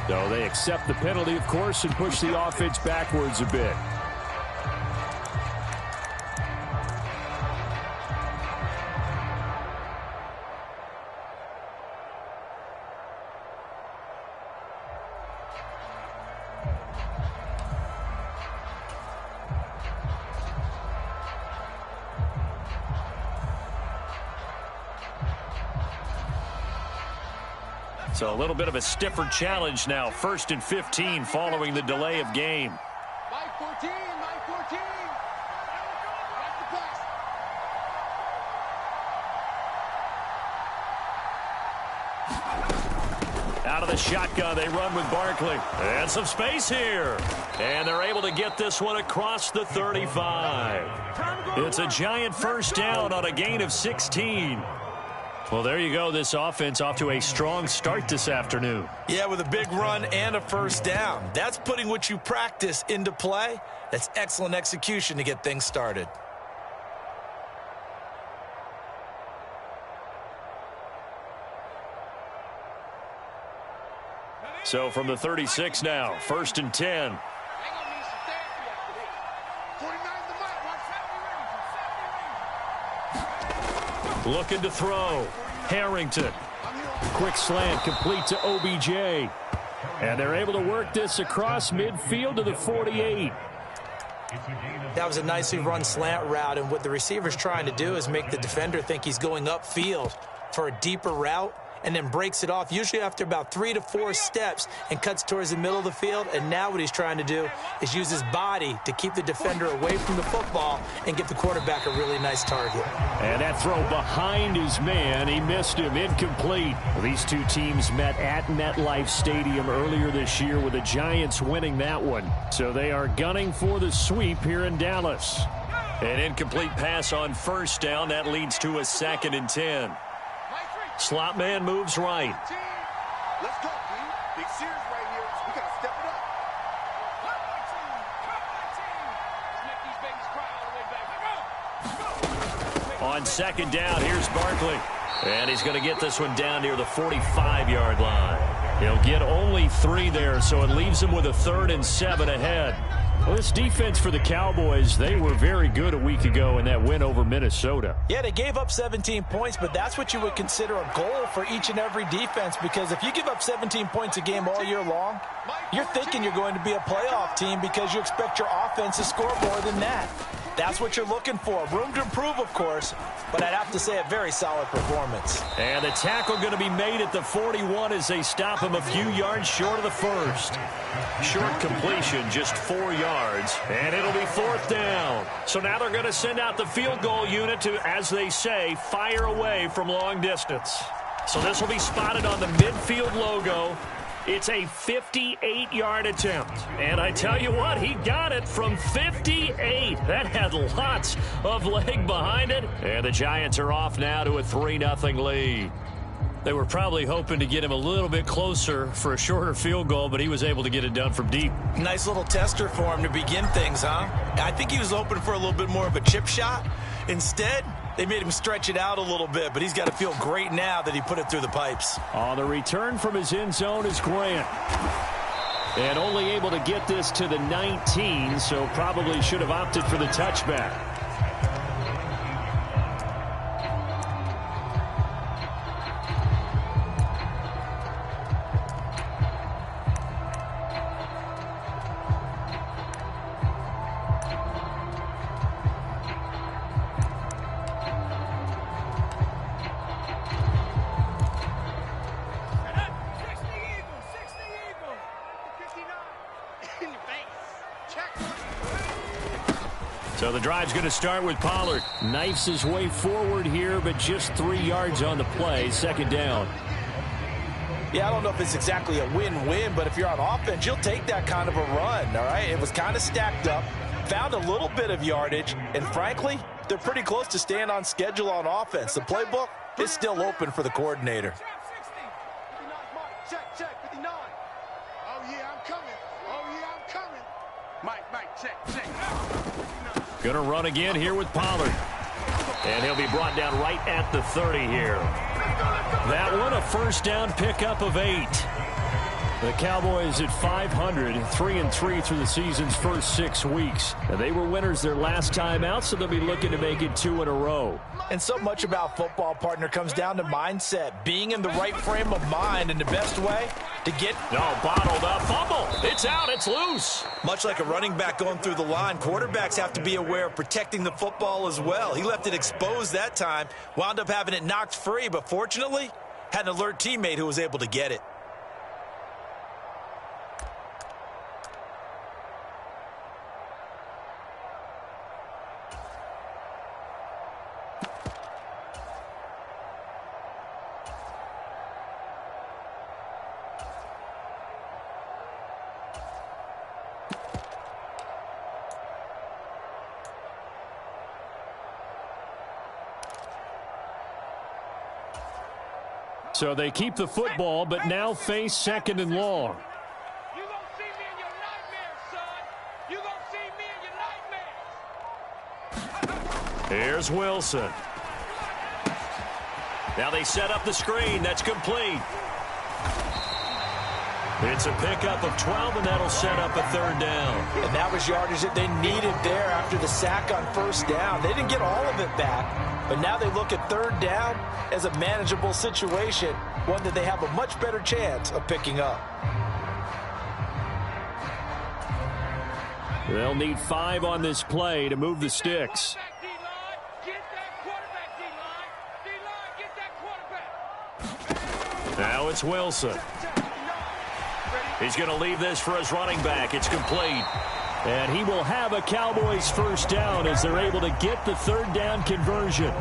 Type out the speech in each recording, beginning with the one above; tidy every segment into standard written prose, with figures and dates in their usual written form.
So they accept the penalty, of course, and push the offense backwards a bit. So a little bit of a stiffer challenge now. 1st and 15 following the delay of game. My 14, my 14. That's the pass. Out of the shotgun, they run with Barkley. And some space here. And they're able to get this one across the 35. It's a giant first down on a gain of 16. Well, there you go. This offense off to a strong start this afternoon. Yeah, with a big run and a first down. That's putting what you practice into play. That's excellent execution to get things started. So from the 36 now, 1st and 10. Looking to throw. Harrington. Quick slant complete to OBJ. And they're able to work this across midfield to the 48. That was a nicely run slant route, and what the receiver's trying to do is make the defender think he's going upfield for a deeper route, and then breaks it off, usually after about 3 to 4 steps, and cuts towards the middle of the field. And now what he's trying to do is use his body to keep the defender away from the football and give the quarterback a really nice target. And that throw behind his man, he missed him, incomplete. Well, these two teams met at MetLife Stadium earlier this year with the Giants winning that one. So they are gunning for the sweep here in Dallas. An incomplete pass on first down. That leads to a 2nd and 10. Slot man moves right. Let's go, team. Big series right here. We got to step it up. On 2nd down, here's Barkley. And he's going to get this one down near the 45-yard line. He'll get only 3 there, so it leaves him with a 3rd and 7 ahead. Well, this defense for the Cowboys, they were very good a week ago in that win over Minnesota. Yeah, they gave up 17 points, but that's what you would consider a goal for each and every defense, because if you give up 17 points a game all year long, you're thinking you're going to be a playoff team because you expect your offense to score more than that. That's what you're looking for. Room to improve, of course, but I'd have to say a very solid performance. And the tackle going to be made at the 41 as they stop him a few yards short of the first. Short completion, just 4 yards, and it'll be 4th down. So now they're going to send out the field goal unit to, as they say, fire away from long distance. So this will be spotted on the midfield logo. It's a 58-yard attempt. And I tell you what, he got it from 58. That had lots of leg behind it. And the Giants are off now to a 3-0 lead. They were probably hoping to get him a little bit closer for a shorter field goal, but he was able to get it done from deep. Nice little tester for him to begin things, huh? I think he was hoping for a little bit more of a chip shot. Instead, they made him stretch it out a little bit, but he's got to feel great now that he put it through the pipes. On the return from his end zone is Grant. And only able to get this to the 19, so probably should have opted for the touchback. So the drive's going to start with Pollard. Knifes his way forward here, but just 3 yards on the play. 2nd down. Yeah, I don't know if it's exactly a win-win, but if you're on offense, you'll take that kind of a run, all right? It was kind of stacked up, found a little bit of yardage, and frankly, they're pretty close to staying on schedule on offense. The playbook is still open for the coordinator. Check, 59. Oh, yeah, I'm coming. Oh, yeah, I'm coming. Mike, check. Going to run again here with Pollard. And he'll be brought down right at the 30 here. That one, a first down pickup of 8. The Cowboys at 500, 3-3 through the season's first 6 weeks. Now, they were winners their last time out, so they'll be looking to make it 2 in a row. And so much about football, partner, comes down to mindset, being in the right frame of mind, and the best way to get... Bottled up, fumble. It's out, it's loose. Much like a running back going through the line, quarterbacks have to be aware of protecting the football as well. He left it exposed that time, wound up having it knocked free, but fortunately, had an alert teammate who was able to get it. So they keep the football, but now face 2nd and long. You gonna see me in your nightmares, son. You gonna see me in your nightmares. Here's Wilson. Now they set up the screen. That's complete. It's a pickup of 12, and that'll set up a 3rd down. And that was yardage that they needed there after the sack on 1st down. They didn't get all of it back, but now they look at 3rd down as a manageable situation, one that they have a much better chance of picking up. They'll need 5 on this play to move the sticks. Now it's Wilson. He's going to leave this for his running back. It's complete. And he will have a Cowboys 1st down as they're able to get the 3rd down conversion.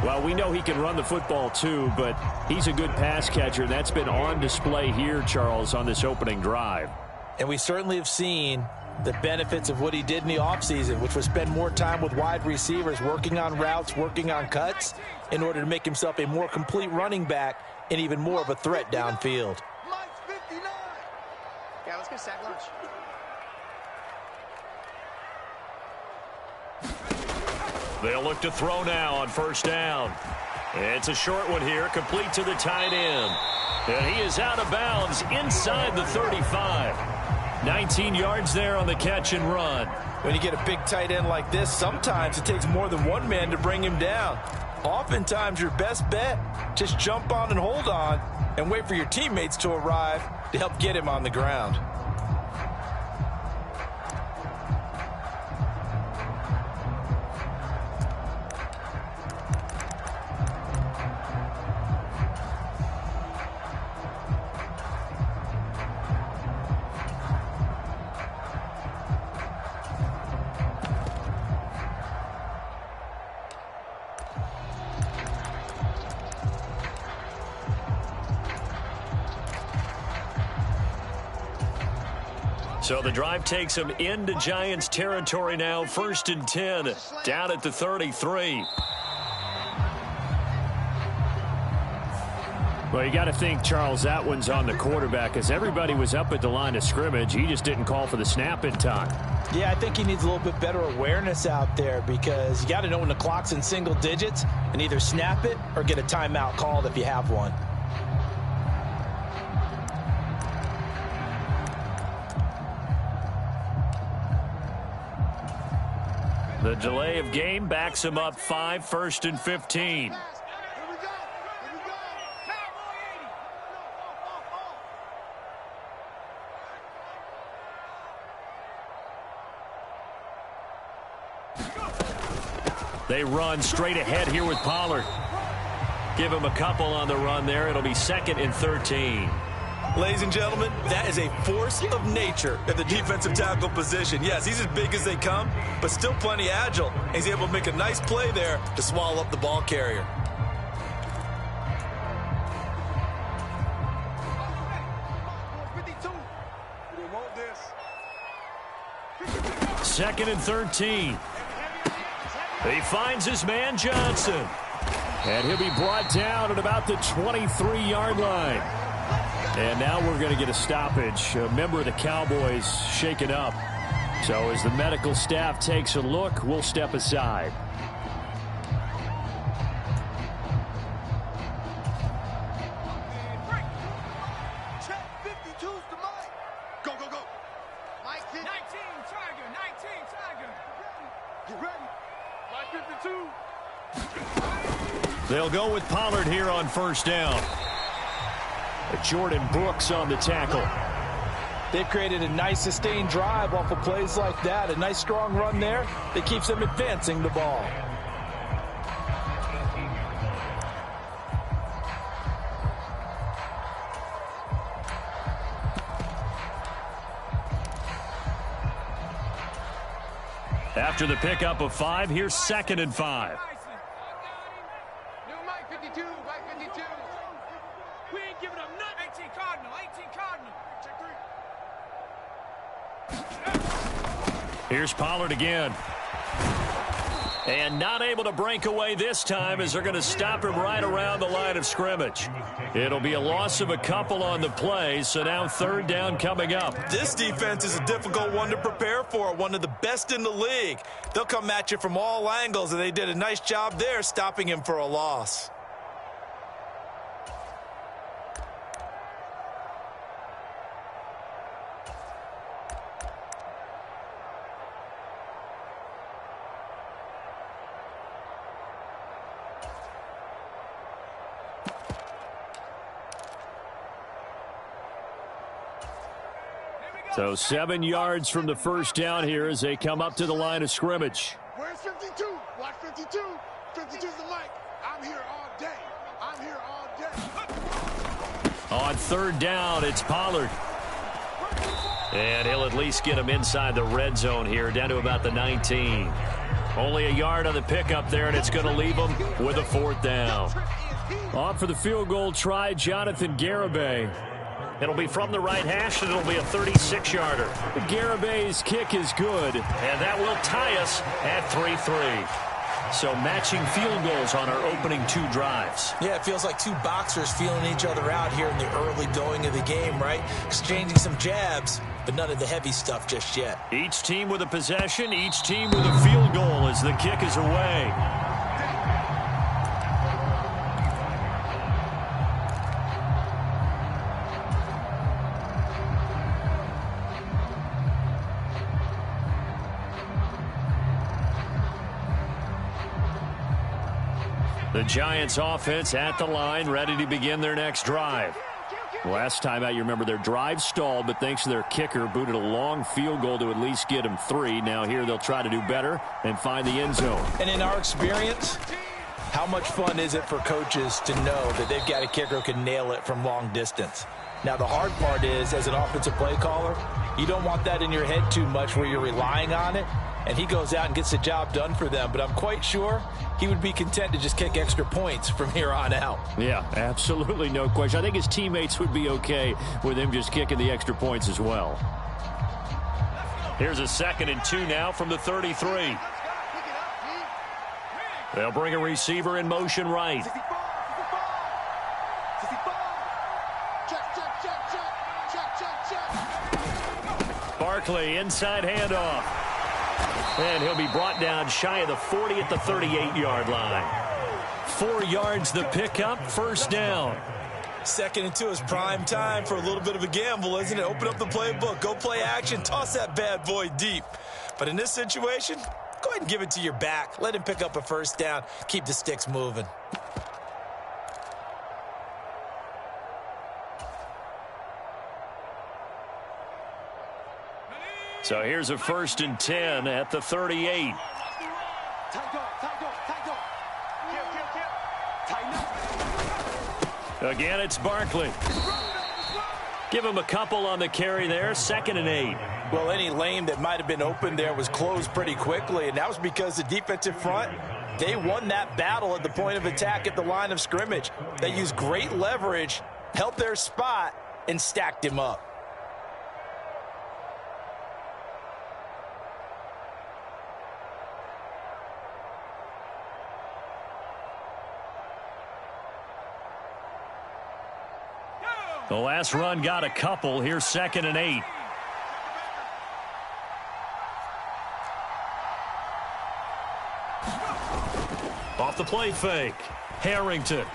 Well, we know he can run the football too, but he's a good pass catcher. That's been on display here, Charles, on this opening drive. And we certainly have seen the benefits of what he did in the offseason, which was spend more time with wide receivers, working on routes, working on cuts, in order to make himself a more complete running back and even more of a threat downfield. Yeah, let's get sack lunch. They'll look to throw now on 1st down. It's a short one here, complete to the tight end. And he is out of bounds inside the 35. 19 yards there on the catch and run. When you get a big tight end like this, sometimes it takes more than one man to bring him down. Oftentimes, your best bet, just jump on and hold on and wait for your teammates to arrive to help get him on the ground. So the drive takes them into Giants territory now. 1st and 10, down at the 33. Well, you got to think, Charles, that one's on the quarterback, as everybody was up at the line of scrimmage. He just didn't call for the snap in time. Yeah, I think he needs a little bit better awareness out there, because you got to know when the clock's in single digits and either snap it or get a timeout called if you have one. The delay of game backs him up 5, 1st and 15. They run straight ahead here with Pollard. Give him a couple on the run there. It'll be 2nd and 13. Ladies and gentlemen, that is a force of nature at the defensive tackle position. Yes, he's as big as they come, but still plenty agile. He's able to make a nice play there to swallow up the ball carrier. Second and 13. He finds his man Johnson. And he'll be brought down at about the 23-yard line. And now we're going to get a stoppage. A member of the Cowboys shaken up. So as the medical staff takes a look, we'll step aside. Check 52. 52's the mic. Go, go, go. Mike 19 Tiger, 19 Tiger. Get ready. Mike 52. They'll go with Pollard here on first down. Jordan Brooks on the tackle. They've created a nice sustained drive off of plays like that. A nice strong run there that keeps them advancing the ball. After the pickup of 5, here's 2nd and 5. New Mike 52, Mike 52. We ain't giving up nothing. 18 Cardinal, 18 Cardinal. Check 3. Here's Pollard again. And not able to break away this time as they're going to stop him right around the line of scrimmage. It'll be a loss of a couple on the play, so now 3rd down coming up. This defense is a difficult one to prepare for, one of the best in the league. They'll come at you from all angles, and they did a nice job there stopping him for a loss. So 7 yards from the first down here as they come up to the line of scrimmage. Where's 52? Watch 52. 52's the mic. I'm here all day. I'm here all day. On 3rd down, it's Pollard. And he'll at least get him inside the red zone here, down to about the 19. Only a yard on the pickup there, and it's going to leave him with a 4th down. Off for the field goal try, Jonathan Garibay. It'll be from the right hash, and it'll be a 36-yarder. Garibay's kick is good, and that will tie us at 3-3. So matching field goals on our opening 2 drives. Yeah, it feels like 2 boxers feeling each other out here in the early going of the game, right? Exchanging some jabs, but none of the heavy stuff just yet. Each team with a possession, each team with a field goal as the kick is away. The Giants offense at the line, ready to begin their next drive. Last time out, you remember their drive stalled, but thanks to their kicker, booted a long field goal to at least get them 3. Now here they'll try to do better and find the end zone. And in our experience, how much fun is it for coaches to know that they've got a kicker who can nail it from long distance? Now, the hard part is, as an offensive play caller, you don't want that in your head too much where you're relying on it, and he goes out and gets the job done for them. But I'm quite sure he would be content to just kick extra points from here on out. Yeah, absolutely no question. I think his teammates would be okay with him just kicking the extra points as well. Here's a 2nd and 2 now from the 33. They'll bring a receiver in motion right. Barkley, inside handoff. And he'll be brought down shy of the 40 at the 38-yard line. 4 yards the pickup, 1st down. 2nd and 2 is prime time for a little bit of a gamble, isn't it? Open up the playbook, go play action, toss that bad boy deep. But in this situation, go ahead and give it to your back. Let him pick up a 1st down, keep the sticks moving. So here's a 1st and 10 at the 38. Again, it's Barkley. Give him a couple on the carry there, 2nd and 8. Well, any lane that might have been open there was closed pretty quickly, and that was because the defensive front, they won that battle at the point of attack at the line of scrimmage. They used great leverage, held their spot, and stacked him up. The last run got a couple. Here's 2nd and 8. Off the play fake. Harrington.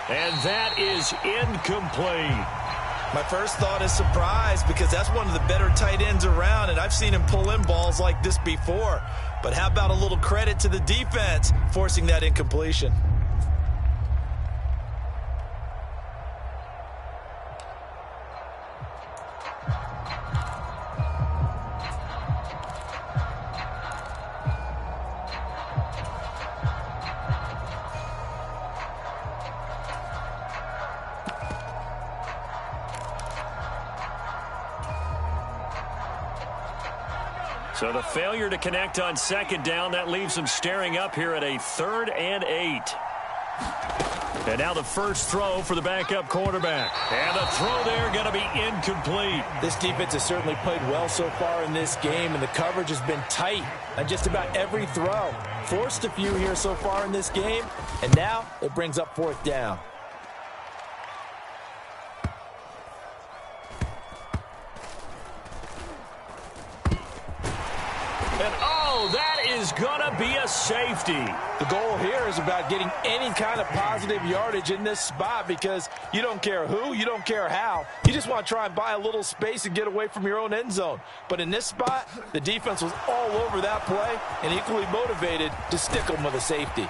And that is incomplete. My first thought is surprise because that's one of the better tight ends around, and I've seen him pull in balls like this before. But how about a little credit to the defense forcing that incompletion? So the failure to connect on second down, that leaves them staring up here at a 3rd and 8. And now the first throw for the backup quarterback. And the throw there going to be incomplete. This defense has certainly played well so far in this game, and the coverage has been tight on just about every throw. Forced a few here so far in this game, and now it brings up 4th down. That is going to be a safety. The goal here is about getting any kind of positive yardage in this spot because you don't care who, you don't care how. You just want to try and buy a little space and get away from your own end zone. But in this spot, the defense was all over that play and equally motivated to stick them with a safety.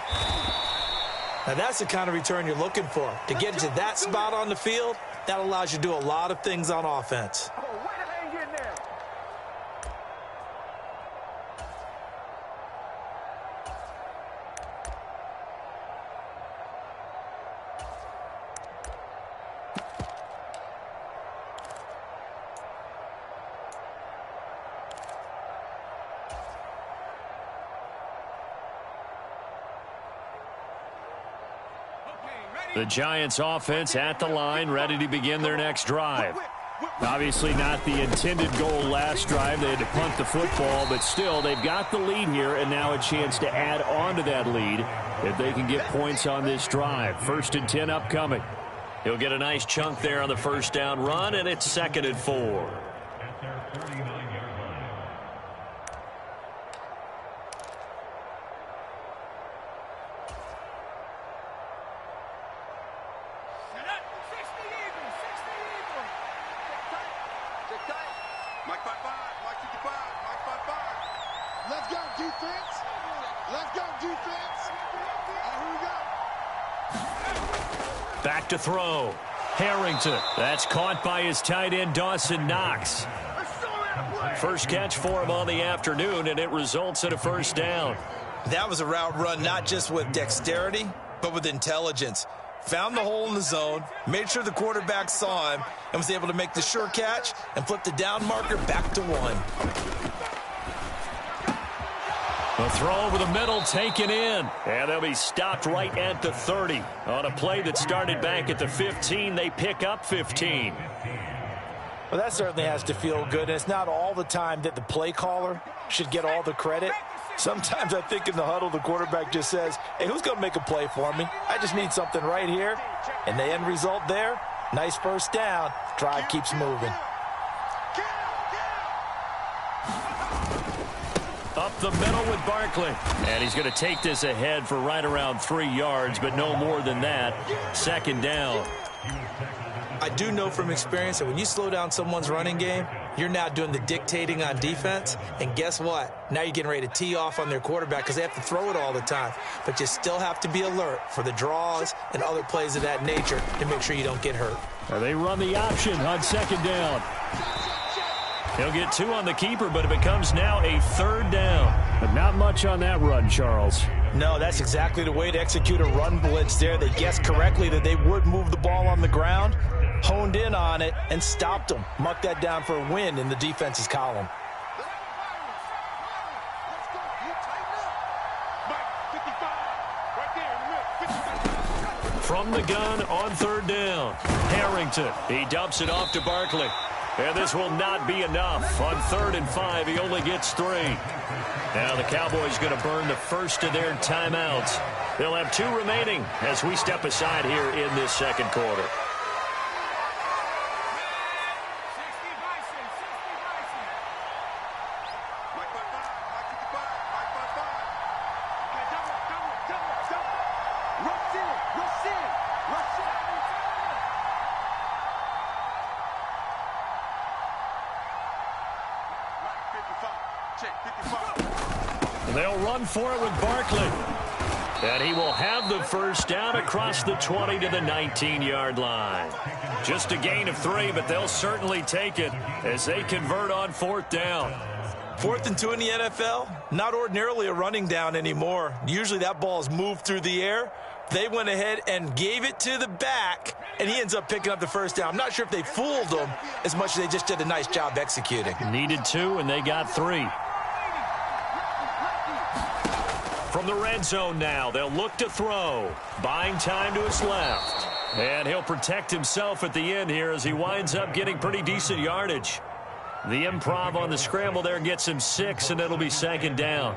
Now that's the kind of return you're looking for. To get to that spot on the field, that allows you to do a lot of things on offense. The Giants offense at the line, ready to begin their next drive. Obviously not the intended goal last drive. They had to punt the football, but still they've got the lead here and now a chance to add on to that lead if they can get points on this drive. 1st and 10 upcoming. He'll get a nice chunk there on the first down run, and it's 2nd and 4. Let's go, defense. Let's go, defense. Here we go. Back to throw. Harrington. That's caught by his tight end, Dawson Knox. First catch for him on the afternoon, and it results in a first down. That was a route run not just with dexterity, but with intelligence. Found the hole in the zone, made sure the quarterback saw him, and was able to make the sure catch and flip the down marker back to 1. A throw over the middle taken in. And they'll be stopped right at the 30. On a play that started back at the 15, they pick up 15. Well, that certainly has to feel good. And it's not all the time that the play caller should get all the credit. Sometimes I think in the huddle, the quarterback just says, hey, who's going to make a play for me? I just need something right here. And the end result there, nice first down. Drive keeps moving. Up the middle with Barkley. And he's going to take this ahead for right around 3 yards, but no more than that. 2nd down. I do know from experience that when you slow down someone's running game, you're now doing the dictating on defense. And guess what? Now you're getting ready to tee off on their quarterback because they have to throw it all the time. But you still have to be alert for the draws and other plays of that nature to make sure you don't get hurt. Now they run the option on 2nd down. He'll get 2 on the keeper, but it becomes now a 3rd down. But not much on that run, Charles. No, that's exactly the way to execute a run blitz there. They guessed correctly that they would move the ball on the ground, honed in on it, and stopped them. Mark that down for a win in the defense's column. From the gun on 3rd down. Harrington. He dumps it off to Barkley. And this will not be enough. On 3rd and 5, he only gets 3. Now the Cowboys going to burn the first of their timeouts. They'll have 2 remaining as we step aside here in this 2nd quarter. Rush in. They'll run for it with Barkley. And he will have the first down across the 20 to the 19-yard line. Just a gain of 3, but they'll certainly take it as they convert on 4th down. 4th and 2 in the NFL, not ordinarily a running down anymore. Usually that ball is moved through the air. They went ahead and gave it to the back, and he ends up picking up the first down. I'm not sure if they fooled him as much as they just did a nice job executing. Needed 2, and they got 3. From the red zone now, they'll look to throw. Buying time to his left. And he'll protect himself at the end here as he winds up getting pretty decent yardage. The improv on the scramble there gets him 6, and it'll be 2nd down.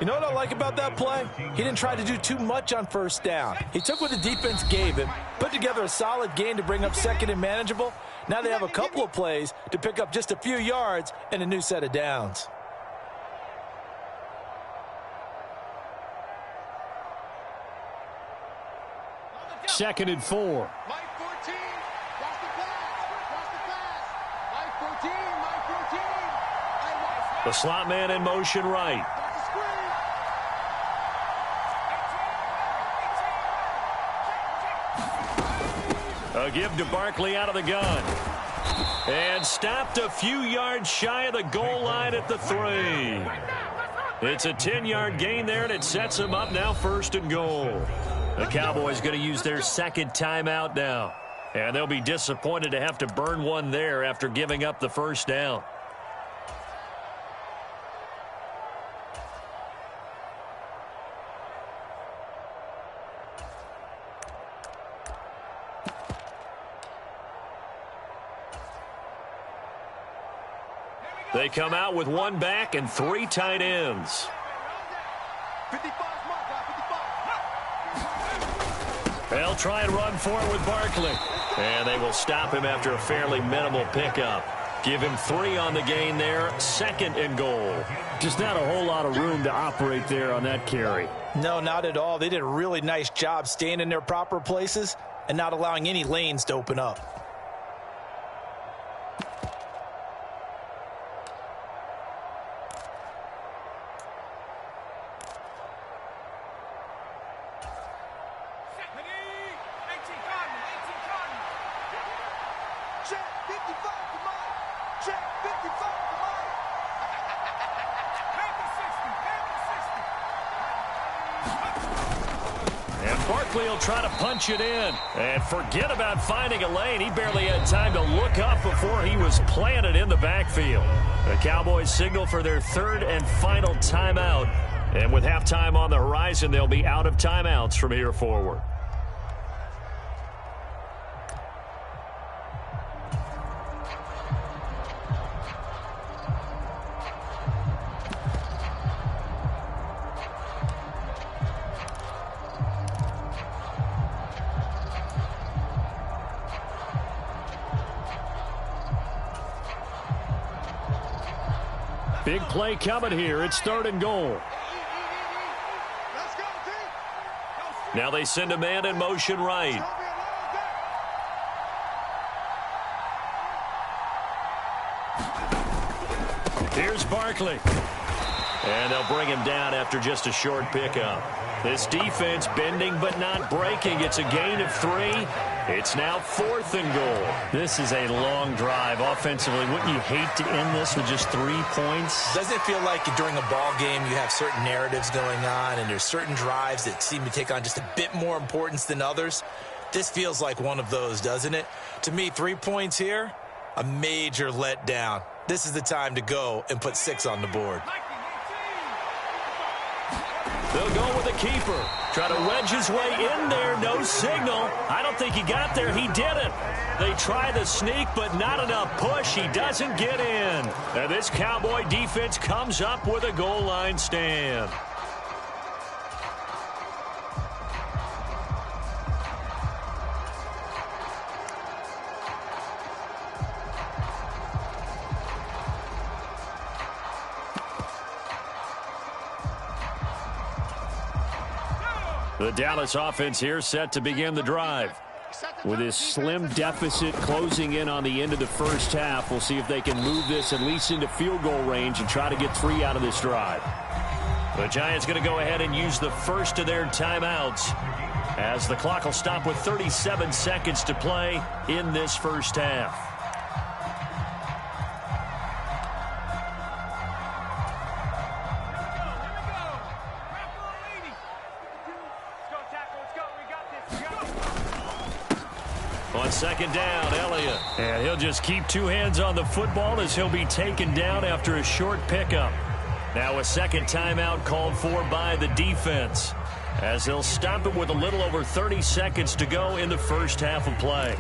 You know what I like about that play? He didn't try to do too much on 1st down. He took what the defense gave him, put together a solid gain to bring up 2nd and manageable. Now they have a couple of plays to pick up just a few yards and a new set of downs. Second and 4. Mike 14. Watch the pass. Watch the pass. Mike 14. Mike 14. The slot man in motion right. Watch the screen. A give to Barkley out of the gun. And stopped a few yards shy of the goal line at the 3. It's a 10-yard gain there, and it sets him up now 1st and goal. The Cowboys going to use their 2nd timeout now. And they'll be disappointed to have to burn one there after giving up the first down. They come out with 1 back and 3 tight ends. 55 mark, 55. They'll try and run for it with Barkley. And they will stop him after a fairly minimal pickup. Give him 3 on the gain there, 2nd and goal. Just not a whole lot of room to operate there on that carry. No, not at all. They did a really nice job staying in their proper places and not allowing any lanes to open up. Check 55 for Mike. Check 55 for Mike. And Barkley will try to punch it in. And forget about finding a lane. He barely had time to look up before he was planted in the backfield. The Cowboys signal for their 3rd and final timeout. And with halftime on the horizon, they'll be out of timeouts from here forward. Big play coming here. It's 3rd and goal. Let's go, team. Now they send a man in motion right. Here's Barkley. And they'll bring him down after just a short pickup. This defense bending but not breaking. It's a gain of 3. It's now 4th and goal. This is a long drive offensively. Wouldn't you hate to end this with just 3 points? Doesn't it feel like during a ball game you have certain narratives going on and there's certain drives that seem to take on just a bit more importance than others? This feels like one of those, doesn't it? To me, 3 points here, a major letdown. This is the time to go and put 6 on the board. They'll go with a keeper. Try to wedge his way in there. No signal. I don't think he got there. He didn't. They try the sneak, but not enough push. He doesn't get in. And this Cowboy defense comes up with a goal line stand. The Dallas offense here set to begin the drive. With this slim deficit closing in on the end of the first half, we'll see if they can move this at least into field goal range and try to get 3 out of this drive. The Giants going to go ahead and use the first of their timeouts as the clock will stop with 37 seconds to play in this first half. On second down, Elliott. And he'll just keep two hands on the football as he'll be taken down after a short pickup. Now a second timeout called for by the defense as they'll stop it with a little over 30 seconds to go in the first half of play.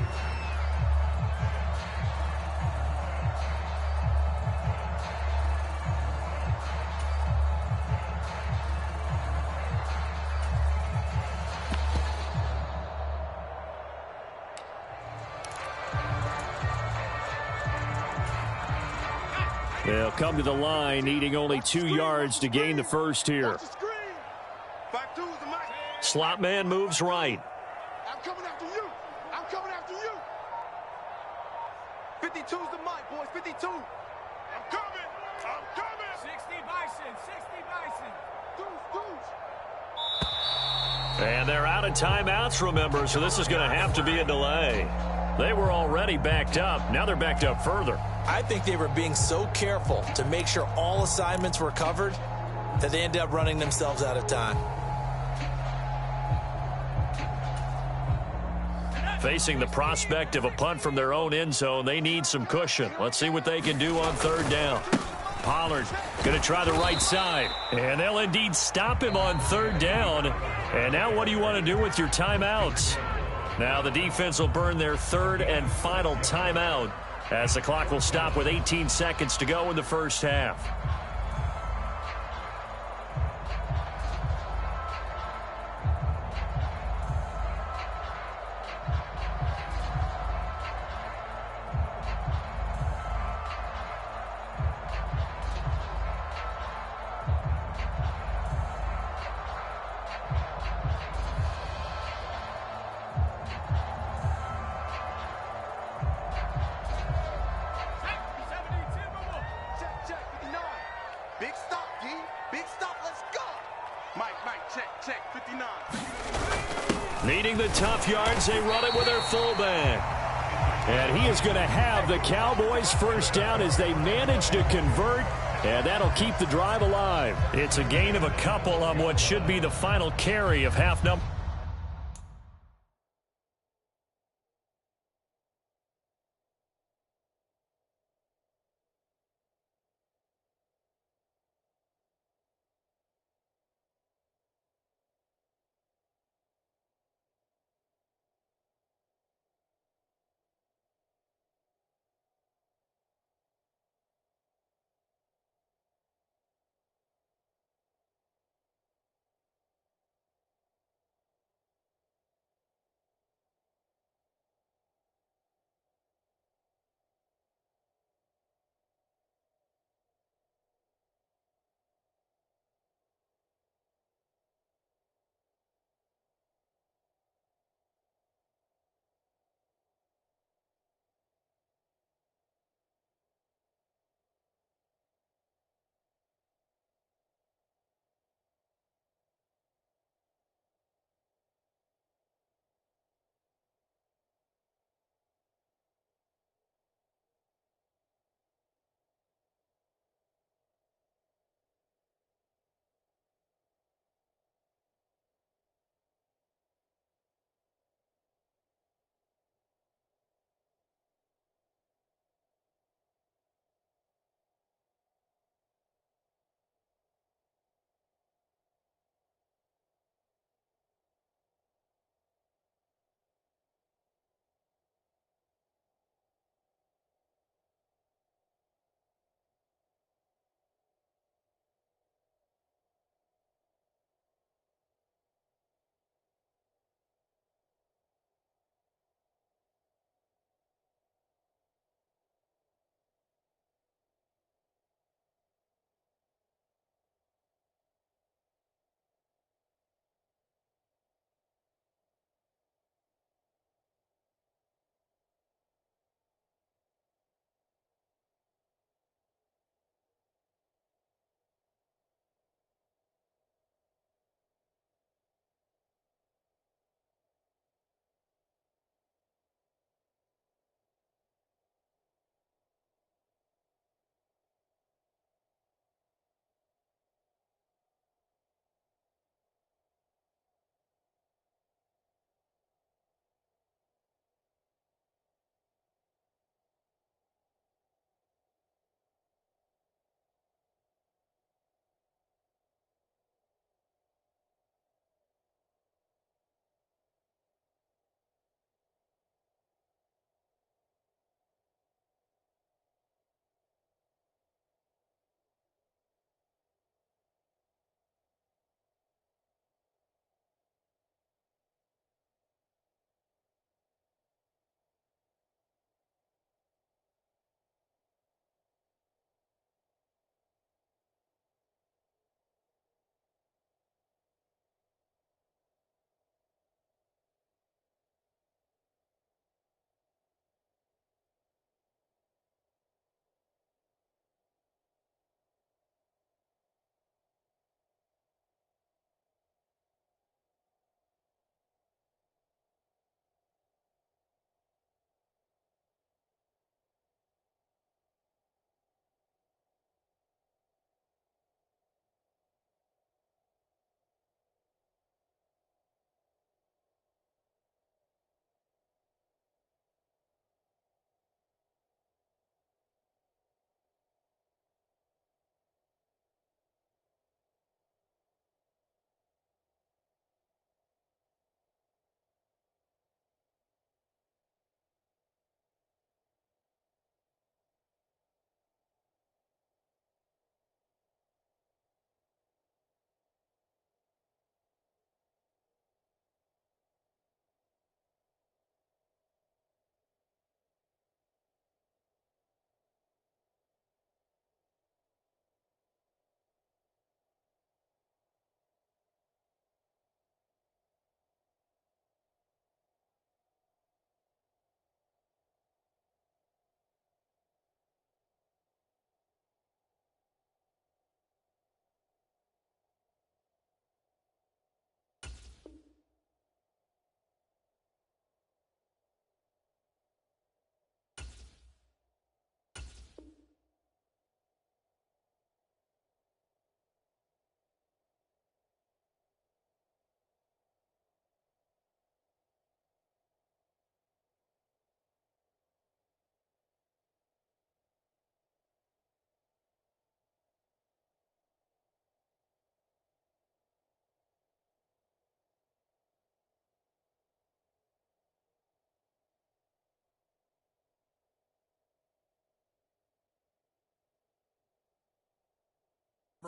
They'll come to the line, needing only 2 yards to gain the first here. Slot man moves right. I'm coming after you. I'm coming after you. 52's the mic, boys. 52. I'm coming. I'm coming. 60 Bison. 60 Bison. Deuce. And they're out of timeouts, remember, so this is going to have to be a delay. They were already backed up. Now they're backed up further. I think they were being so careful to make sure all assignments were covered that they ended up running themselves out of time. Facing the prospect of a punt from their own end zone, they need some cushion. Let's see what they can do on third down. Pollard going to try the right side. And they'll indeed stop him on third down. And now what do you want to do with your timeouts? Now the defense will burn their third and final timeout as the clock will stop with 18 seconds to go in the first half. Needing the tough yards, they run it with their fullback. And he is going to have the Cowboys first down as they manage to convert, and that'll keep the drive alive. It's a gain of a couple on what should be the final carry of half number.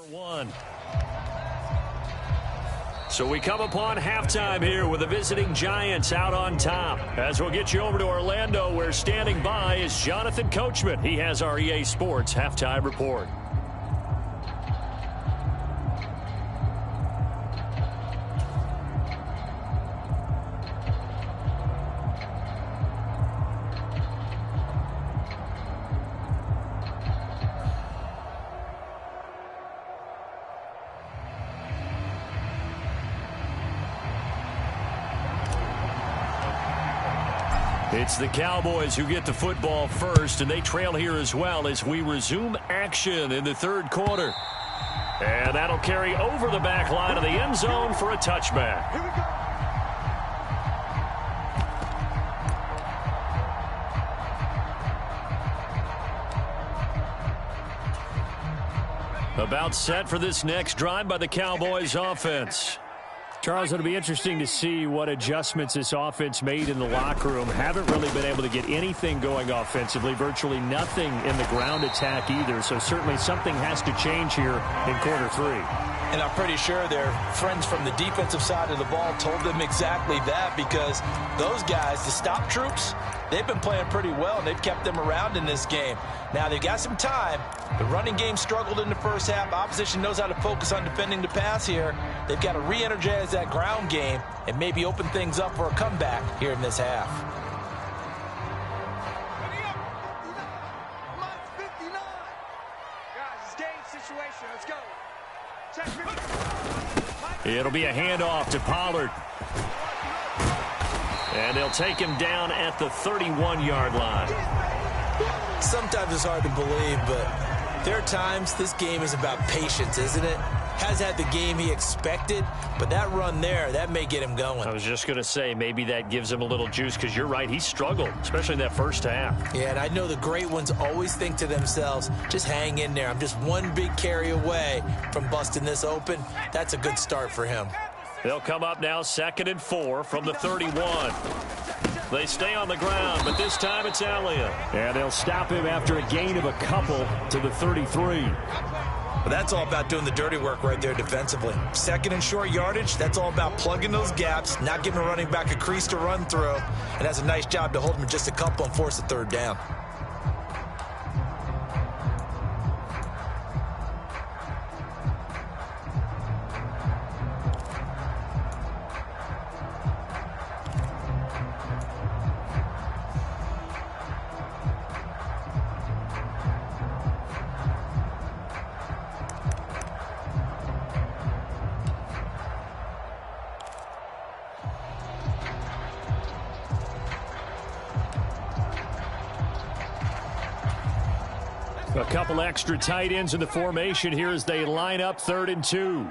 1. So we come upon halftime here with the visiting Giants out on top. As we'll get you over to Orlando, where standing by is Jonathan Coachman. He has our EA Sports halftime report. It's the Cowboys who get the football first, and they trail here as well as we resume action in the third quarter. And that'll carry over the back line of the end zone for a touchback. Here we go. About set for this next drive by the Cowboys offense. Charles, it'll be interesting to see what adjustments this offense made in the locker room. Haven't really been able to get anything going offensively, virtually nothing in the ground attack either. So certainly something has to change here in quarter 3. And I'm pretty sure their friends from the defensive side of the ball told them exactly that, because those guys, the stop troops, they've been playing pretty well. They've kept them around in this game. Now, they've got some time. The running game struggled in the first half. Opposition knows how to focus on defending the pass here. They've got to re-energize that ground game and maybe open things up for a comeback here in this half. Guys, it's game situation. Let's go. It'll be a handoff to Pollard. And they'll take him down at the 31-yard line. Sometimes it's hard to believe, but there are times this game is about patience, isn't it? Has had the game he expected, but that run there, that may get him going. I was just going to say, maybe that gives him a little juice, because you're right, he struggled, especially in that first half. Yeah, and I know the great ones always think to themselves, just hang in there. I'm just one big carry away from busting this open. That's a good start for him. They'll come up now 2nd and 4 from the 31. They stay on the ground, but this time it's Elliott. And they'll stop him after a gain of a couple to the 33. Well, that's all about doing the dirty work right there defensively. 2nd and short yardage, that's all about plugging those gaps, not giving a running back a crease to run through, and has a nice job to hold him just a couple and force a third down. A couple extra tight ends in the formation here as they line up 3rd and 2.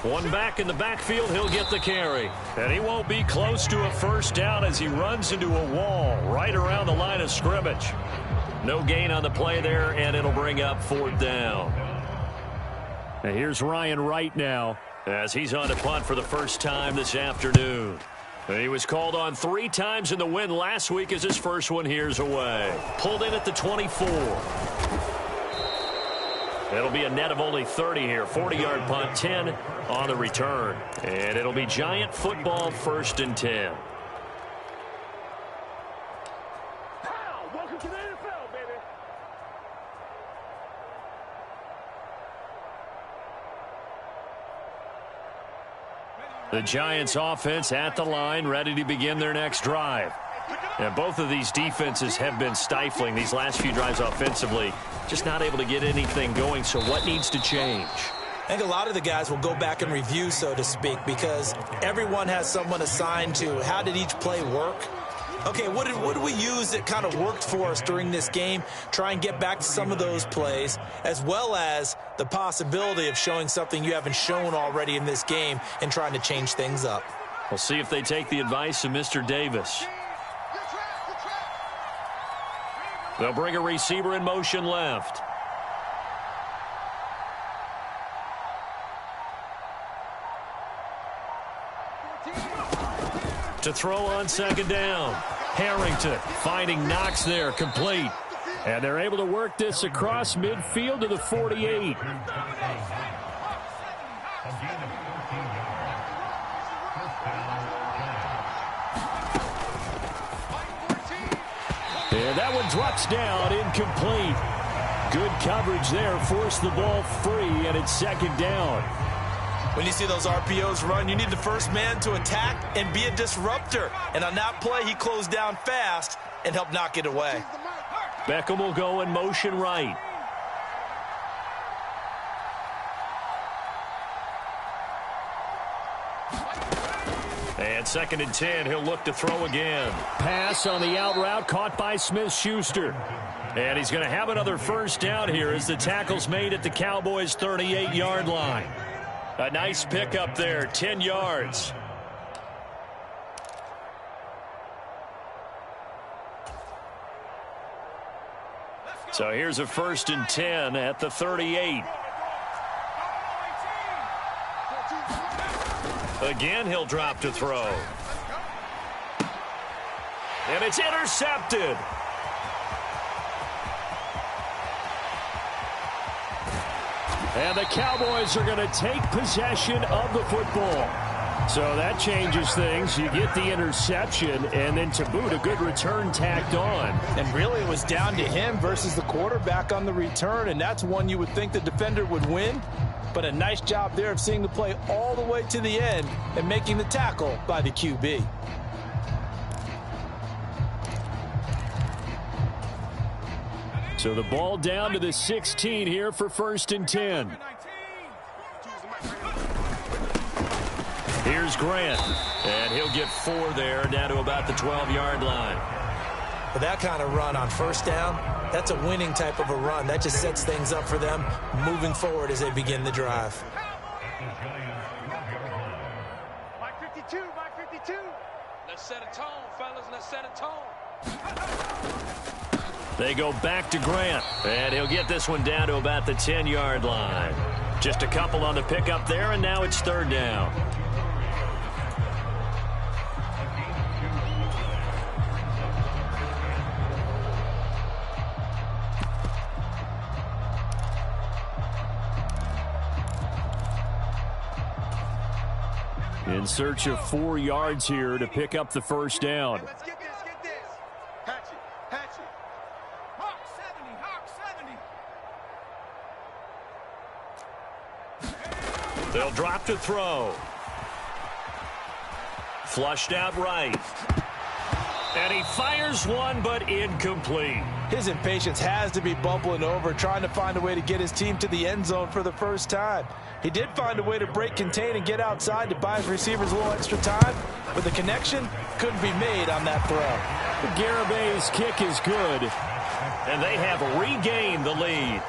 One back in the backfield, he'll get the carry. And he won't be close to a first down as he runs into a wall right around the line of scrimmage. No gain on the play there, and it'll bring up 4th down. And here's Ryan Wright now as he's on to punt for the first time this afternoon. He was called on 3 times in the win last week as his first one here's away. Pulled in at the 24. It'll be a net of only 30 here. 40-yard punt, 10 on the return. And it'll be Giant football 1st and 10. Welcome to the NFL, baby. The Giants offense at the line, ready to begin their next drive. And both of these defenses have been stifling these last few drives offensively. Just not able to get anything going, so what needs to change? I think a lot of the guys will go back and review, so to speak, because everyone has someone assigned to how did each play work. Okay, what did we use that kind of worked for us during this game? Try and get back to some of those plays, as well as the possibility of showing something you haven't shown already in this game and trying to change things up. We'll see if they take the advice of Mr. Davis. They'll bring a receiver in motion left. To throw on 2nd down. Harrington finding Knox there, complete. And they're able to work this across midfield to the 48. And that one drops down, incomplete. Good coverage there, forced the ball free, and it's second down. When you see those RPOs run, you need the first man to attack and be a disruptor. And on that play, he closed down fast and helped knock it away. Beckham will go in motion right. And second and 10, he'll look to throw again. Pass on the out route, caught by Smith-Schuster. And he's going to have another first down here as the tackle's made at the Cowboys' 38-yard line. A nice pickup there, 10 yards. So here's a first and 10 at the 38. Again, he'll drop to throw. And it's intercepted. And the Cowboys are going to take possession of the football. So that changes things. You get the interception, and then to boot, a good return tacked on. And really, it was down to him versus the quarterback on the return, and that's one you would think the defender would win. But a nice job there of seeing the play all the way to the end and making the tackle by the QB. So the ball down to the 16 here for first and 10. Here's Grant, and he'll get 4 there, down to about the 12-yard line. With that kind of run on first down, that's a winning type of a run. That just sets things up for them moving forward as they begin the drive. Mike 52, Mike 52. Let's set a tone, fellas. Let's set a tone. They go back to Grant, and he'll get this one down to about the 10-yard line. Just a couple on the pickup there, and now it's third down. In search of 4 yards here to pick up the first down. Let's get this, get this. Hatch it, hatch it. Hawk 70, Hawk 70. They'll drop to throw. Flushed out right. And he fires one, but incomplete. His impatience has to be bubbling over, trying to find a way to get his team to the end zone for the first time. He did find a way to break contain and get outside to buy his receivers a little extra time, but the connection couldn't be made on that throw. Garabay's kick is good, and they have regained the lead.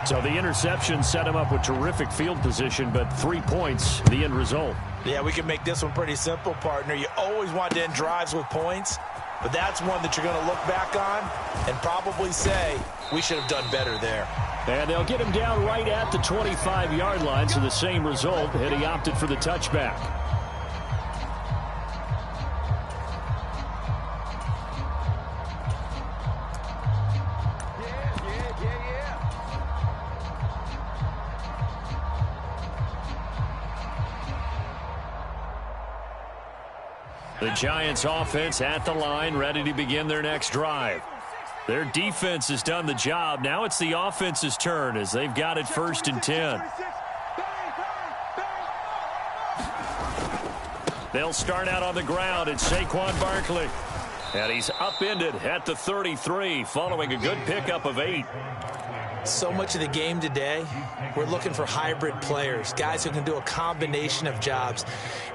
So the interception set him up with terrific field position, but 3 points, the end result. Yeah, we can make this one pretty simple, partner. You always want to end drives with points, but that's one that you're going to look back on and probably say, we should have done better there. And they'll get him down right at the 25-yard line, so the same result, and he opted for the touchback. The Giants offense at the line, ready to begin their next drive. Their defense has done the job. Now it's the offense's turn as they've got it first and 10. They'll start out on the ground. It's Saquon Barkley. And he's upended at the 33 following a good pickup of 8. So much of the game today, we're looking for hybrid players, guys who can do a combination of jobs.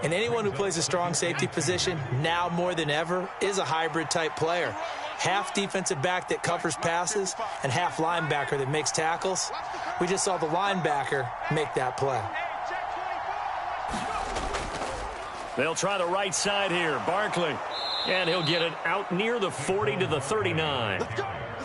And anyone who plays a strong safety position, now more than ever, is a hybrid type player. Half defensive back that covers passes and half linebacker that makes tackles. We just saw the linebacker make that play. They'll try the right side here. Barkley. And he'll get it out near the 40 to the 39.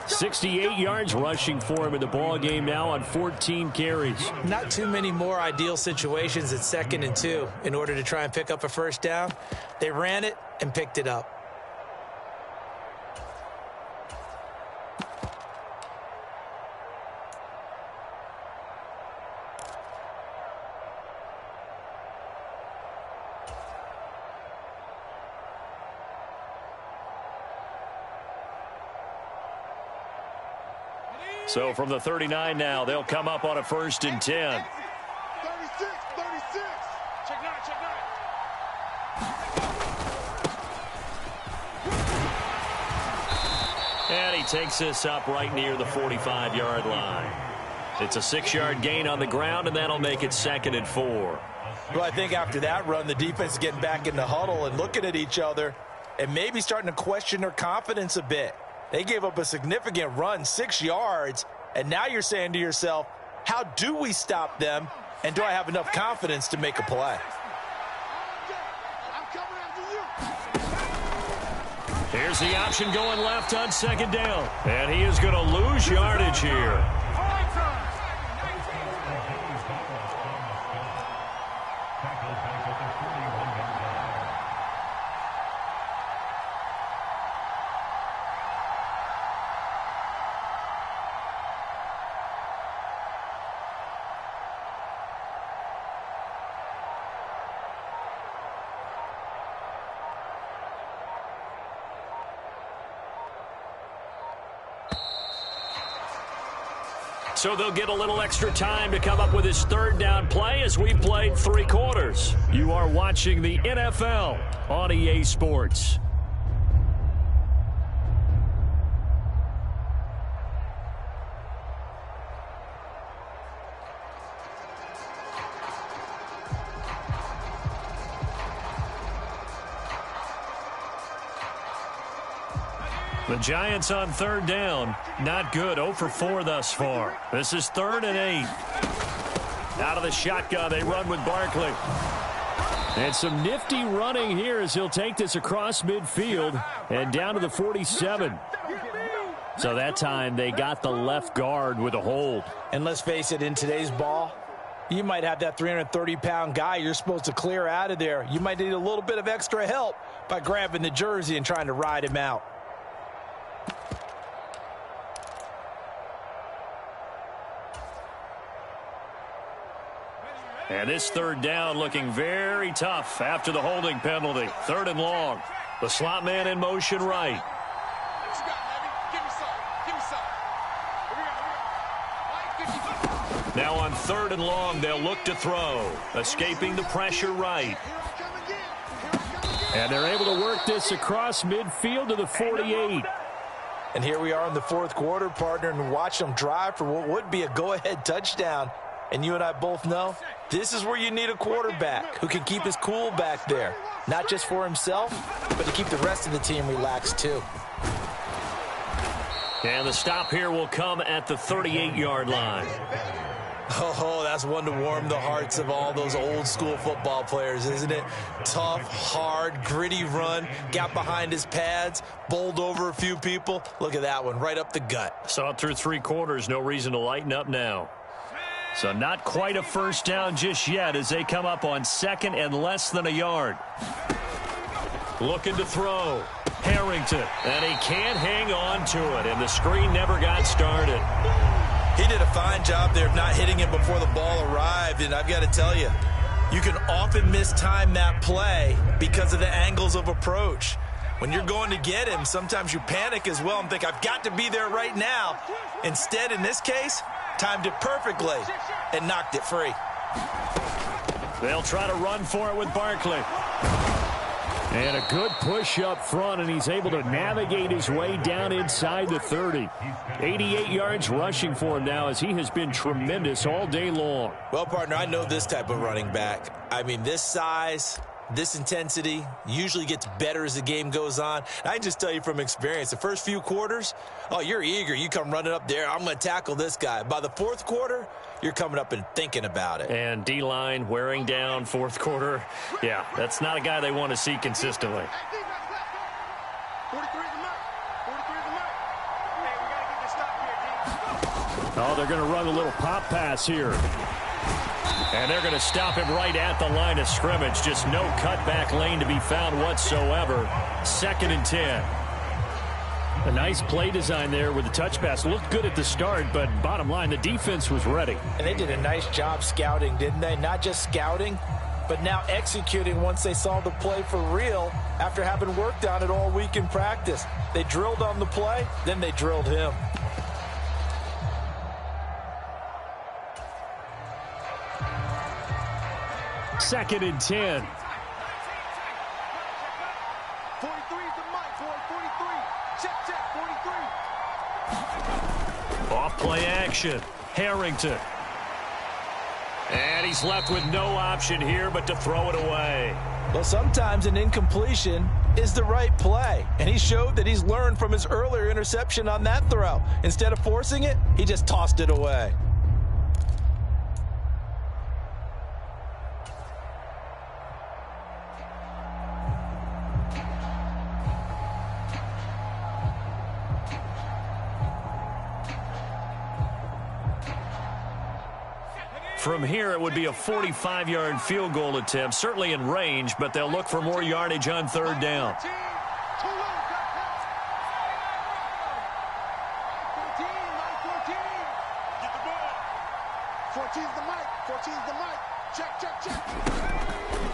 68 yards rushing for him in the ball game now on 14 carries. Not too many more ideal situations at 2nd and 2 in order to try and pick up a first down. They ran it and picked it up. So from the 39 now, they'll come up on a 1st and 10. 36, 36. Check nine, check nine. And he takes this up right near the 45-yard line. It's a 6-yard gain on the ground, and that'll make it 2nd and 4. Well, I think after that run, the defense is getting back in the huddle and looking at each other and maybe starting to question their confidence a bit. They gave up a significant run, 6 yards, and now you're saying to yourself, how do we stop them, and do I have enough confidence to make a play? I'm coming after you. Here's the option going left on 2nd down. And he is going to lose yardage here. So they'll get a little extra time to come up with his 3rd down play as we played 3 quarters. You are watching the NFL on EA Sports. The Giants on 3rd down. Not good. 0 for 4 thus far. This is 3rd and 8. Out of the shotgun, they run with Barkley. And some nifty running here as he'll take this across midfield and down to the 47. So that time they got the left guard with a hold. And let's face it, in today's ball, you might have that 330-pound guy you're supposed to clear out of there. You might need a little bit of extra help by grabbing the jersey and trying to ride him out. And this 3rd down looking very tough after the holding penalty. 3rd and long. The slot man in motion right. Now on 3rd and long, they'll look to throw. Escaping the pressure right. And they're able to work this across midfield to the 48. And here we are in the 4th quarter, partner, and watch them drive for what would be a go-ahead touchdown. And you and I both know this is where you need a quarterback who can keep his cool back there. Not just for himself, but to keep the rest of the team relaxed too. And the stop here will come at the 38-yard line. Oh, that's one to warm the hearts of all those old-school football players, isn't it? Tough, hard, gritty run, got behind his pads, bowled over a few people. Look at that one, right up the gut. Saw it through 3 quarters, no reason to lighten up now. So not quite a 1st down just yet as they come up on 2nd and less than a yard. Looking to throw. Harrington. And he can't hang on to it, and the screen never got started. He did a fine job there of not hitting him before the ball arrived, and I've got to tell you, you can often mistime that play because of the angles of approach. When you're going to get him, sometimes you panic as well and think, I've got to be there right now. Instead, in this case, timed it perfectly and knocked it free. They'll try to run for it with Barkley. And a good push up front, and he's able to navigate his way down inside the 30. 88 yards rushing for him now as he has been tremendous all day long. Well, partner, I know this type of running back. I mean, this size, this intensity usually gets better as the game goes on. And I can just tell you from experience, the first few quarters, oh, you're eager. You come running up there, I'm going to tackle this guy. By the 4th quarter, you're coming up and thinking about it. And D-line wearing down 4th quarter. Yeah, that's not a guy they want to see consistently. Oh, they're going to run a little pop pass here. And they're going to stop him right at the line of scrimmage. Just no cutback lane to be found whatsoever. 2nd and 10. A nice play design there with the touch pass. Looked good at the start, but bottom line, the defense was ready. And they did a nice job scouting, didn't they? Not just scouting, but now executing once they saw the play for real after having worked on it all week in practice. They drilled on the play, then they drilled him. 2nd and 10. 43 is the mic, boy. 43. Check, 43. Off play action. Harrington. And he's left with no option here but to throw it away. Well, sometimes an incompletion is the right play, and he showed that he's learned from his earlier interception on that throw. Instead of forcing it, he just tossed it away. From here, it would be a 45-yard field goal attempt, certainly in range, but they'll look for more yardage on 3rd down. 14 is the mic. 14 is the mic. Check.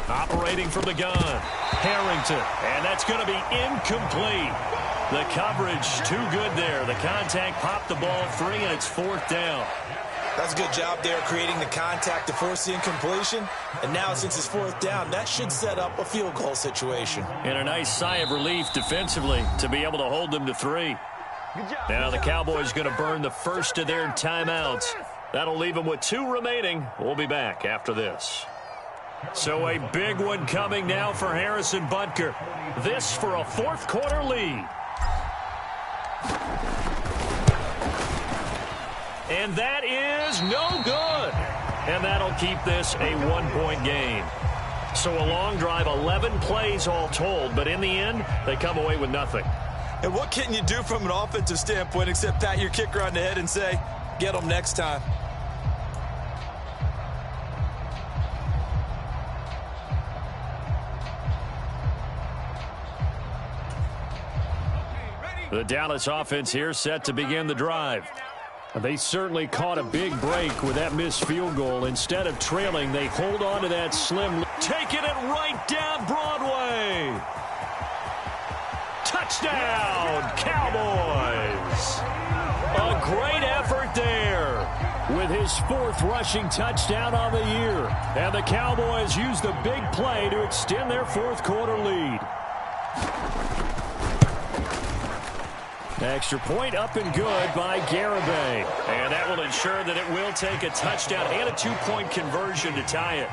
Operating from the gun, Harrington, and that's going to be incomplete. The coverage too good there. The contact popped the ball free, and it's 4th down. That's a good job there creating the contact to force the incompletion. And now, since it's 4th down, that should set up a field goal situation. And a nice sigh of relief defensively to be able to hold them to 3. Now the Cowboys going to burn the first of their timeouts. That'll leave them with 2 remaining. We'll be back after this. So a big one coming now for Harrison Butker. This for a 4th quarter lead. And that is no good. And that'll keep this a 1-point game. So a long drive, 11 plays all told, but in the end, they come away with nothing. And what can you do from an offensive standpoint except pat your kicker on the head and say, get them next time? The Dallas offense here set to begin the drive. They certainly caught a big break with that missed field goal. Instead of trailing, they hold on to that slim, taking it right down Broadway. Touchdown, Cowboys. A great effort there with his 4th rushing touchdown on the year. And the Cowboys use the big play to extend their 4th quarter lead. Extra point up and good by Garibay. And that will ensure that it will take a touchdown and a 2-point conversion to tie it.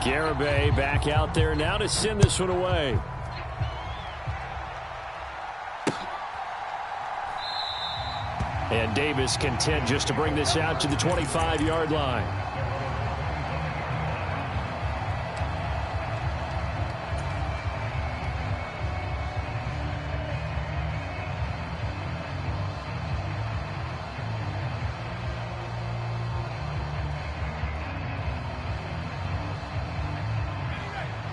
Garibay back out there now to send this one away. And Davis content just to bring this out to the 25-yard line.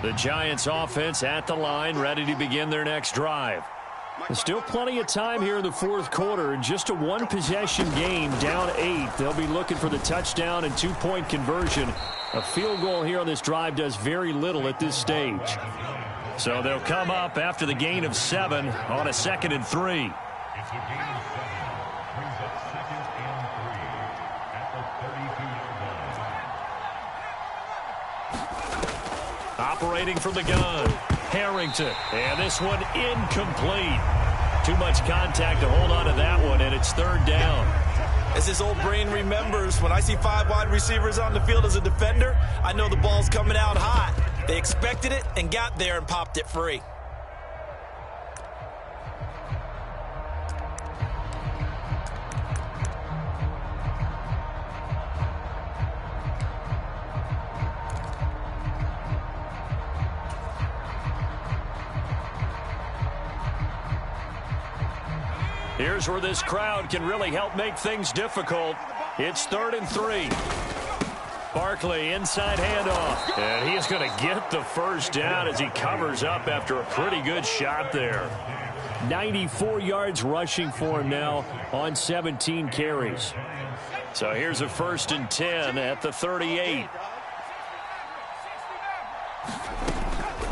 The Giants offense at the line, ready to begin their next drive. There's still plenty of time here in the 4th quarter. In just a 1-possession game, down 8. They'll be looking for the touchdown and 2-point conversion. A field goal here on this drive does very little at this stage. So they'll come up after the gain of 7 on a 2nd and 3. Operating from the gun, Harrington. And this one incomplete. Too much contact to hold on to that one, and it's 3rd down. As his old brain remembers, when I see 5 wide receivers on the field as a defender, I know the ball's coming out hot. They expected it and got there and popped it free. Here's where this crowd can really help make things difficult. It's 3rd and 3. Barkley inside handoff. And he is going to get the first down as he covers up after a pretty good shot there. 94 yards rushing for him now on 17 carries. So here's a 1st and 10 at the 38.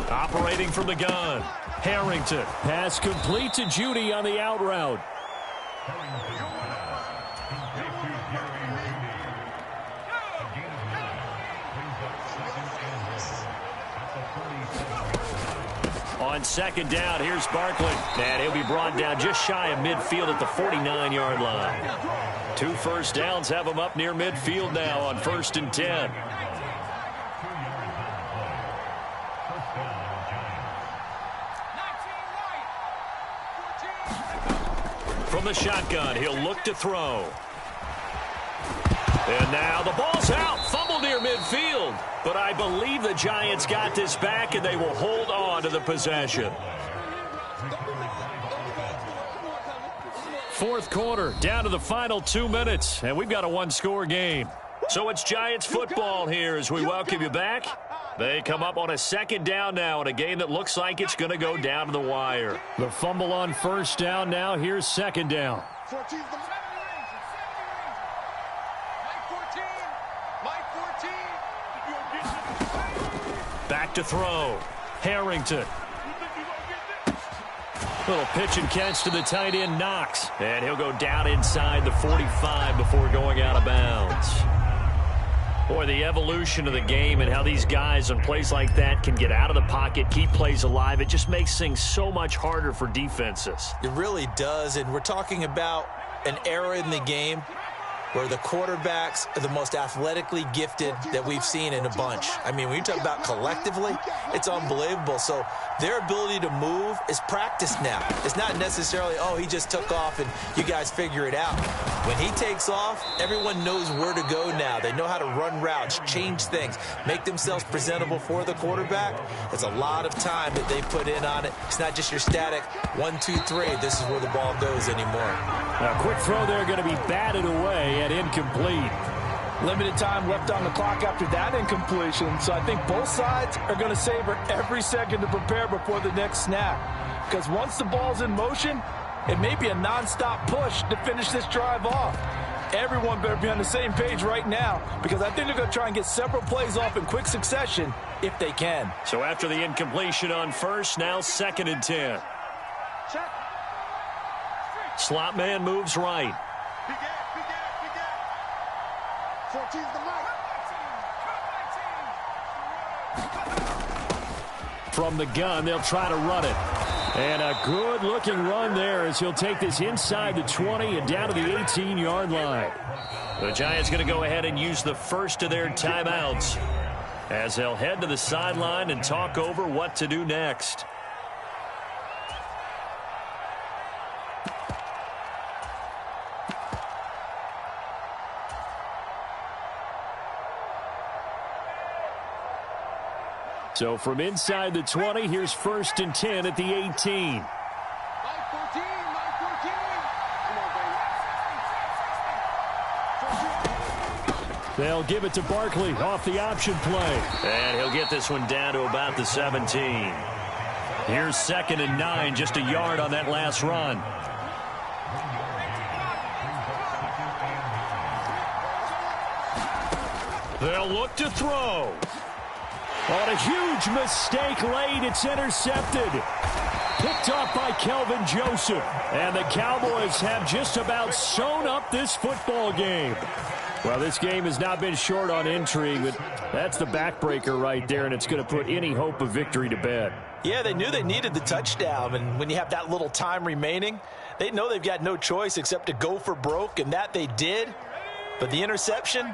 Operating from the gun, Harrington. Pass complete to Judy on the out route. On second down, here's Barkley. And he'll be brought down just shy of midfield at the 49-yard line. 2 first downs have him up near midfield now on 1st and 10. From the shotgun, he'll look to throw. And now the ball's out. Fumble near midfield. But I believe the Giants got this back, and they will hold on to the possession. 4th quarter, down to the final 2 minutes, and we've got a 1-score game. So it's Giants football here as we welcome you back. They come up on a 2nd down now in a game that looks like it's going to go down to the wire. The fumble on 1st down now. Here's 2nd down. 14's the Back to throw. Harrington. Little pitch and catch to the tight end, Knox. And he'll go down inside the 45 before going out of bounds. Boy, the evolution of the game and how these guys on plays like that can get out of the pocket, keep plays alive, it just makes things so much harder for defenses. It really does, and we're talking about an era in the game where the quarterbacks are the most athletically gifted that we've seen in a bunch. I mean, when you talk about collectively, it's unbelievable. So their ability to move is practiced now. It's not necessarily, oh, he just took off and you guys figure it out. When he takes off, everyone knows where to go now. They know how to run routes, change things, make themselves presentable for the quarterback. It's a lot of time that they put in on it. It's not just your static 1, 2, 3. This is where the ball goes anymore. A quick throw there going to be batted away and incomplete. Limited time left on the clock after that incompletion, so I think both sides are going to savor every second to prepare before the next snap. Because once the ball's in motion, it may be a nonstop push to finish this drive off. Everyone better be on the same page right now, because I think they're going to try and get several plays off in quick succession if they can. So after the incompletion on 1st, now 2nd and 10. Slot man moves right. 14's the mic. From the gun, they'll try to run it. And a good-looking run there as he'll take this inside the 20 and down to the 18-yard line. The Giants going to go ahead and use the first of their timeouts as they'll head to the sideline and talk over what to do next. So from inside the 20, here's 1st and 10 at the 18. Mike 14, Mike 14. Come on, baby. They'll give it to Barkley off the option play. And he'll get this one down to about the 17. Here's 2nd and 9, just a yard on that last run. They'll look to throw. On a huge mistake late, it's intercepted. Picked up by Kelvin Joseph. And the Cowboys have just about sewn up this football game. Well, this game has not been short on intrigue, but that's the backbreaker right there, and it's going to put any hope of victory to bed. Yeah, they knew they needed the touchdown, and when you have that little time remaining, they know they've got no choice except to go for broke, and that they did. But the interception,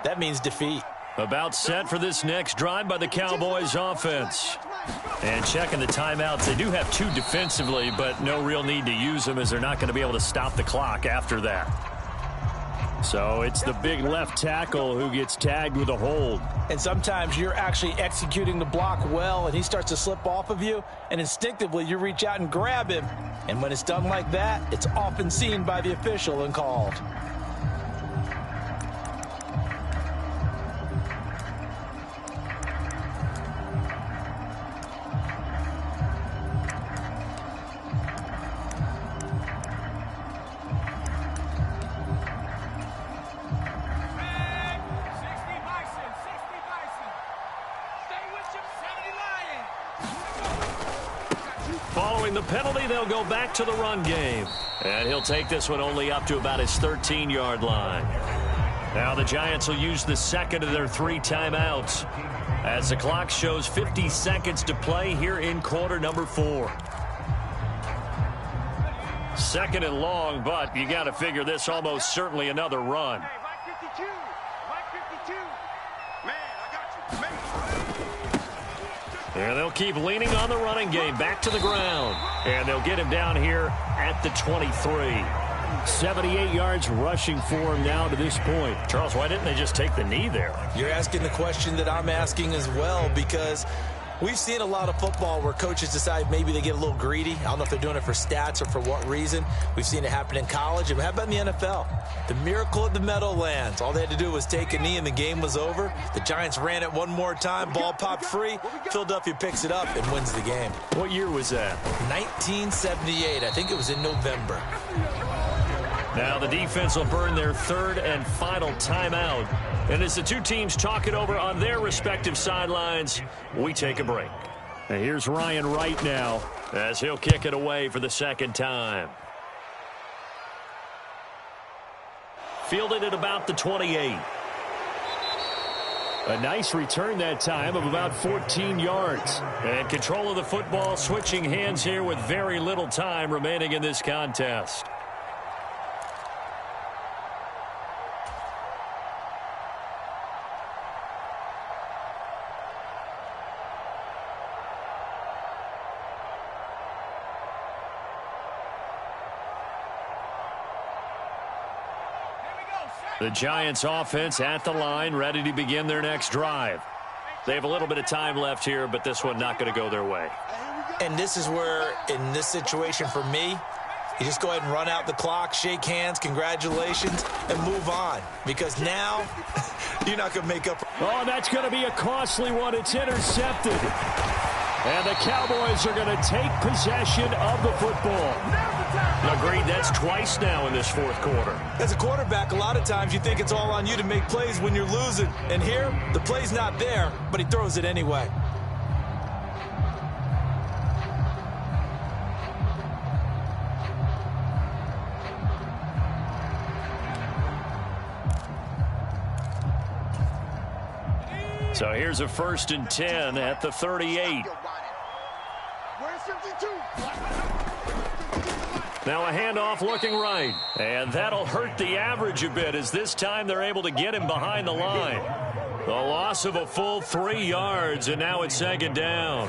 that means defeat. About set for this next drive by the Cowboys offense. And checking the timeouts. They do have 2 defensively, but no real need to use them as they're not going to be able to stop the clock after that. So it's the big left tackle who gets tagged with a hold. And sometimes you're actually executing the block well, and he starts to slip off of you, and instinctively you reach out and grab him. And when it's done like that, it's often seen by the official and called. Following the penalty, they'll go back to the run game. And he'll take this one only up to about his 13-yard line. Now the Giants will use the second of their 3 timeouts as the clock shows 50 seconds to play here in quarter number 4. Second and long, but you got to figure this almost certainly another run. Hey, Mike 52. Mike 52. Man, I got you. And they'll keep leaning on the running game. Back to the ground. And they'll get him down here at the 23. 78 yards rushing for him now to this point. Charles, why didn't they just take the knee there? You're asking the question that I'm asking as well, because we've seen a lot of football where coaches decide maybe they get a little greedy. I don't know if they're doing it for stats or for what reason. We've seen it happen in college. And how about in the NFL? The miracle of the Meadowlands. All they had to do was take a knee and the game was over. The Giants ran it one more time. Ball popped free. Philadelphia picks it up and wins the game. What year was that? 1978. I think it was in November. Now the defense will burn their third and final timeout. And as the two teams talk it over on their respective sidelines, we take a break. And here's Ryan Wright now as he'll kick it away for the second time. Fielded at about the 28. A nice return that time of about 14 yards. And control of the football switching hands here with very little time remaining in this contest. The Giants offense at the line, ready to begin their next drive. They have a little bit of time left here, but this one not going to go their way. And this is where, in this situation for me, you just go ahead and run out the clock, shake hands, congratulations, and move on. Because now, you're not going to make up. Oh, that's going to be a costly one. It's intercepted. And the Cowboys are going to take possession of the football. Agreed, that's twice now in this fourth quarter. As a quarterback, a lot of times you think it's all on you to make plays when you're losing. And here, the play's not there, but he throws it anyway. So here's a 1st and 10 at the 38. Where's 52? Now a handoff looking right. And that'll hurt the average a bit as this time they're able to get him behind the line. The loss of a full 3 yards, and now it's second down.